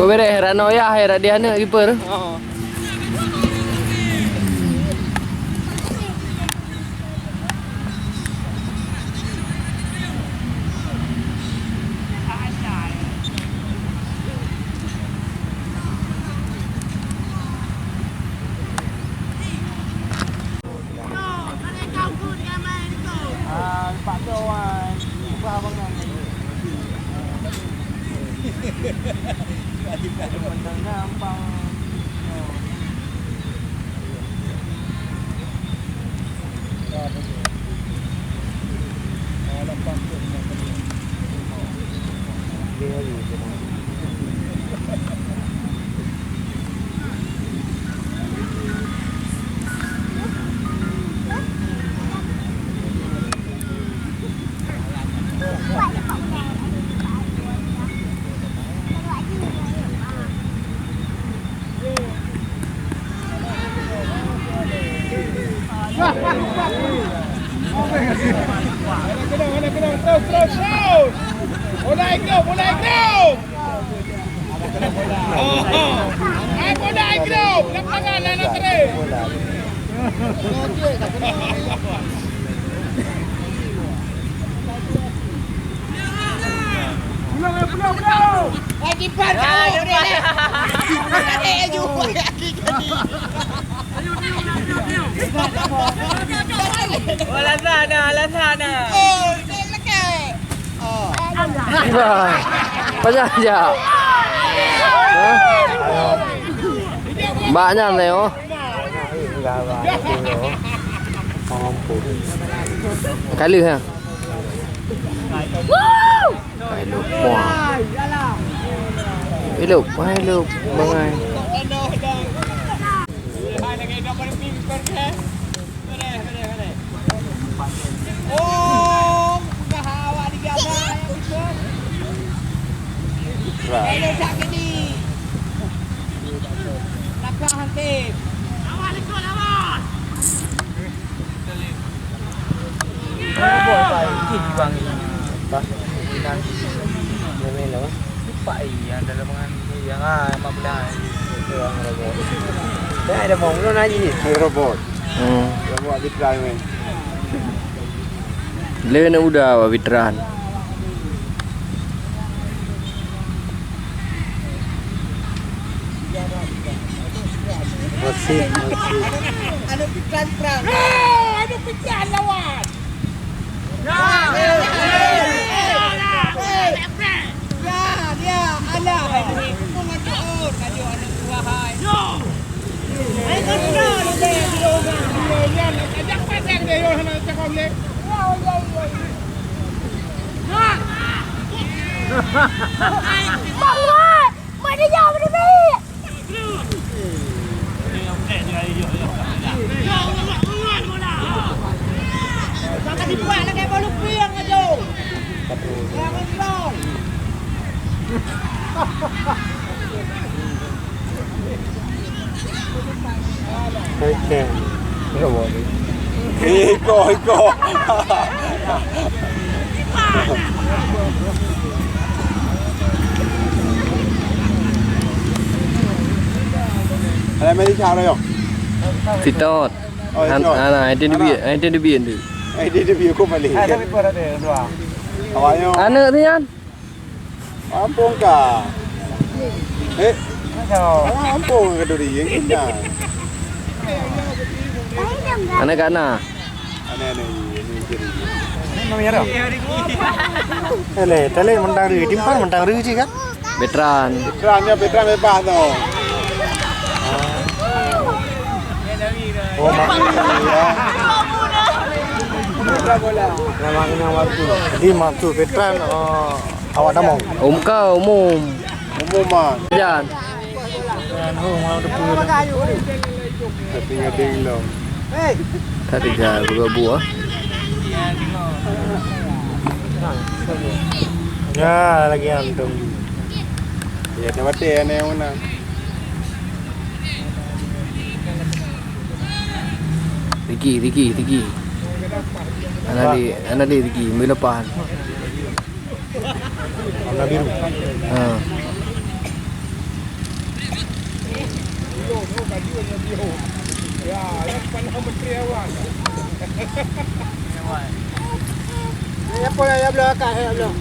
Kau beri Rano ya, dia ni keeper. Terus. Bola ikut. Bola ikut. Lapangan anak terus. Pulang. Kiper kau ni. Ada juga. Bola sana. Banyak aja. Banyak nih oh. Kali ha. Hello, bangai. Oh, kahawa di gada. Hello sakit ni. Naklah hantim. Awas ikut awas. Boleh baik di bang ini. Pak, inang. Ini lah. Pak yang dalam dengan yang 15. Robot. Dah ada mau nak ni robot. Robot di drive. Lewe na udah wabitran. Masih. Ada pitran. Ada pitran lawan. Dia ada. Kau ngatur. Kaju anak tua hai. Ayo kontrol dia. Ajak pasang dia yo nak cakap lek. Mọi người đi vô đi đi. Jangan dibuat lagi balu piang aja. Jangan dong. Okey. Robot. Iko. Ada mesti cara yo. Fitot. Ana itu dia tu. Dia view ko balik. Ada paper ada dua. Awayo. Anak tu kan? Ampun ka. Ampun ka duri yang kita. Anak kana. Ane ini. Namanya apa? Tele mentang ri, timpang mentang ri sih kan? Veteran. Veteran bebas tu. Oh, ya. Namanya waktu. Jadi waktu veteran awak dah mau. Umum. Umum mah. Jangan. Mau depan. Tinggal lo. Tadi dah buah. Ya, lagi antum. Ya, dapat dia ni yang mana? Riki. Anak dia Riki, melepas. Warna biru. Ya, yang panah menteri awak. Apa yang belakang ya belum?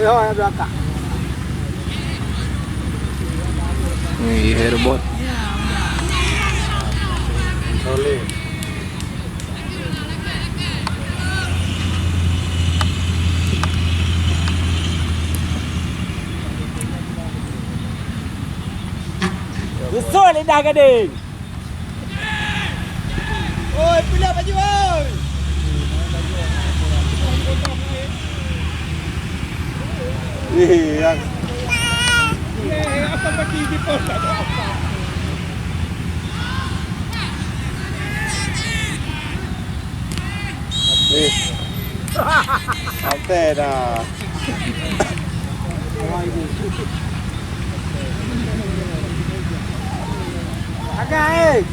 Yo, yang belakang. Ini airbot. Soleh. Besar lidah gading. Oi, pilih baju oi. Iya. Apa bagi di pos ada apa? Santai dah. Agak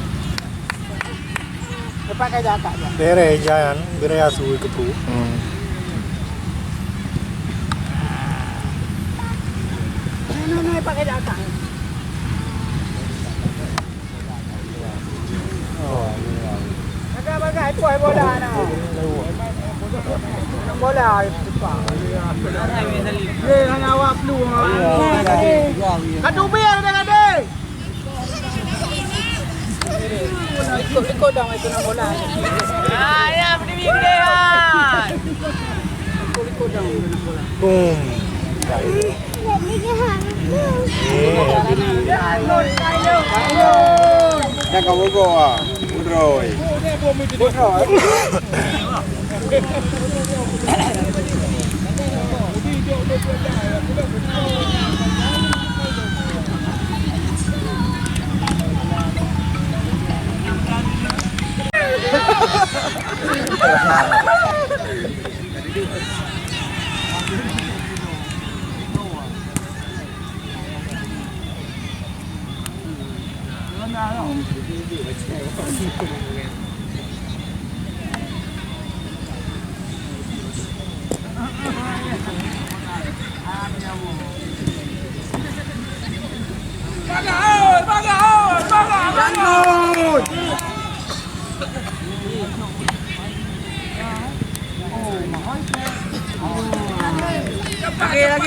Lepas kerja akak je. Beres jalan, beres asu ke tu. No, lepas kerja akak. Agak tuai bola nak. Bola cepat. Hanya awak flu. Kadu biar gading. Ikut dah mai kena bola. Ya, berdiri gede kan. Ikut dah kena bola. Boom. Dah kau go ah. Udroy. Udroy.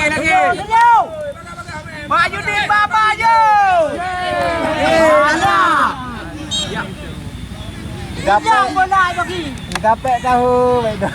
Lagi. Maju di baba je. Dapat bola bagi. Dapat tahu baik dah.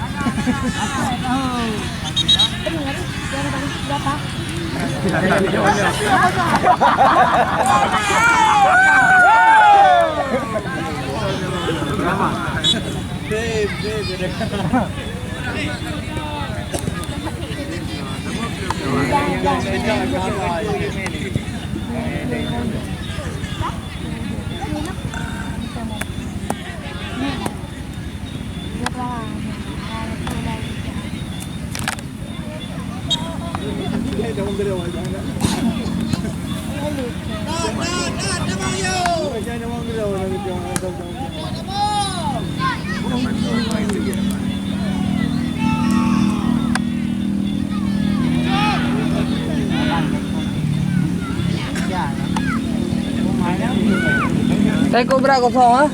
Saya Cobra 02 ah.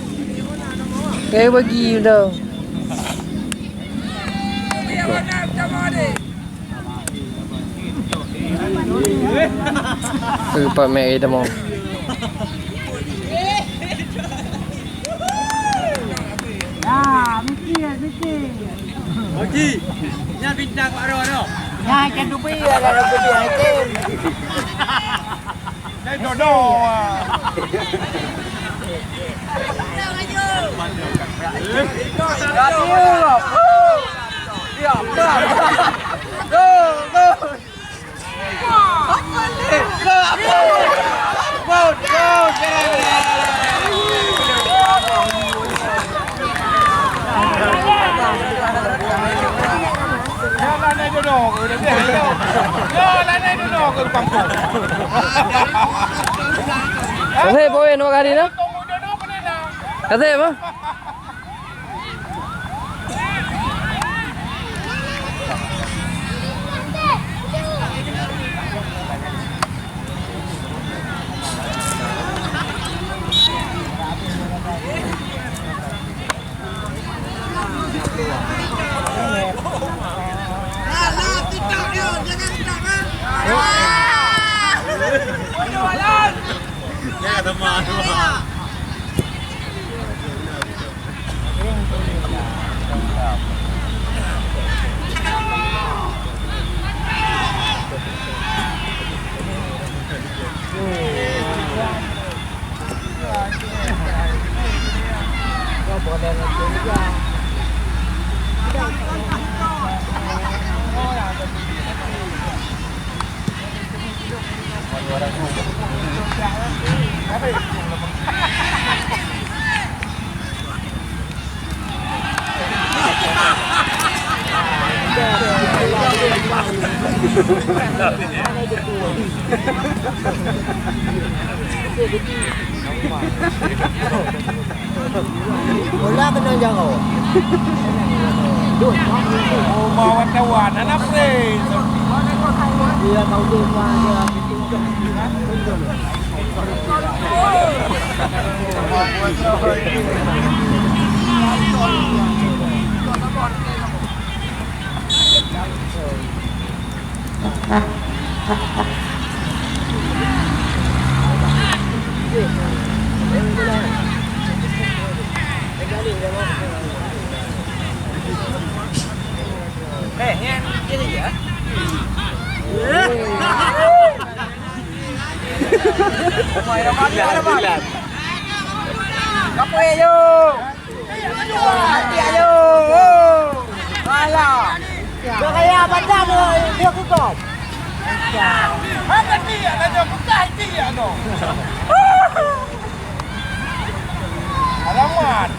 Kayak bagi dah. Pak Mek dah mau. Mikir. Haji, nya bintang Pak Ro no. Ya, kan tu pi ada gede item. Dai dodo. Saya poin dua kali dah. Ada apa? Wala ka nang jago. Oh, mawat kawan, anak pre. Dia tahu dia dia Ini ya. Kamu ayo. Hati ayo. Alah. kaya banda mo dia kukom. Apa dia? Ada bukan dia dong. Alamat.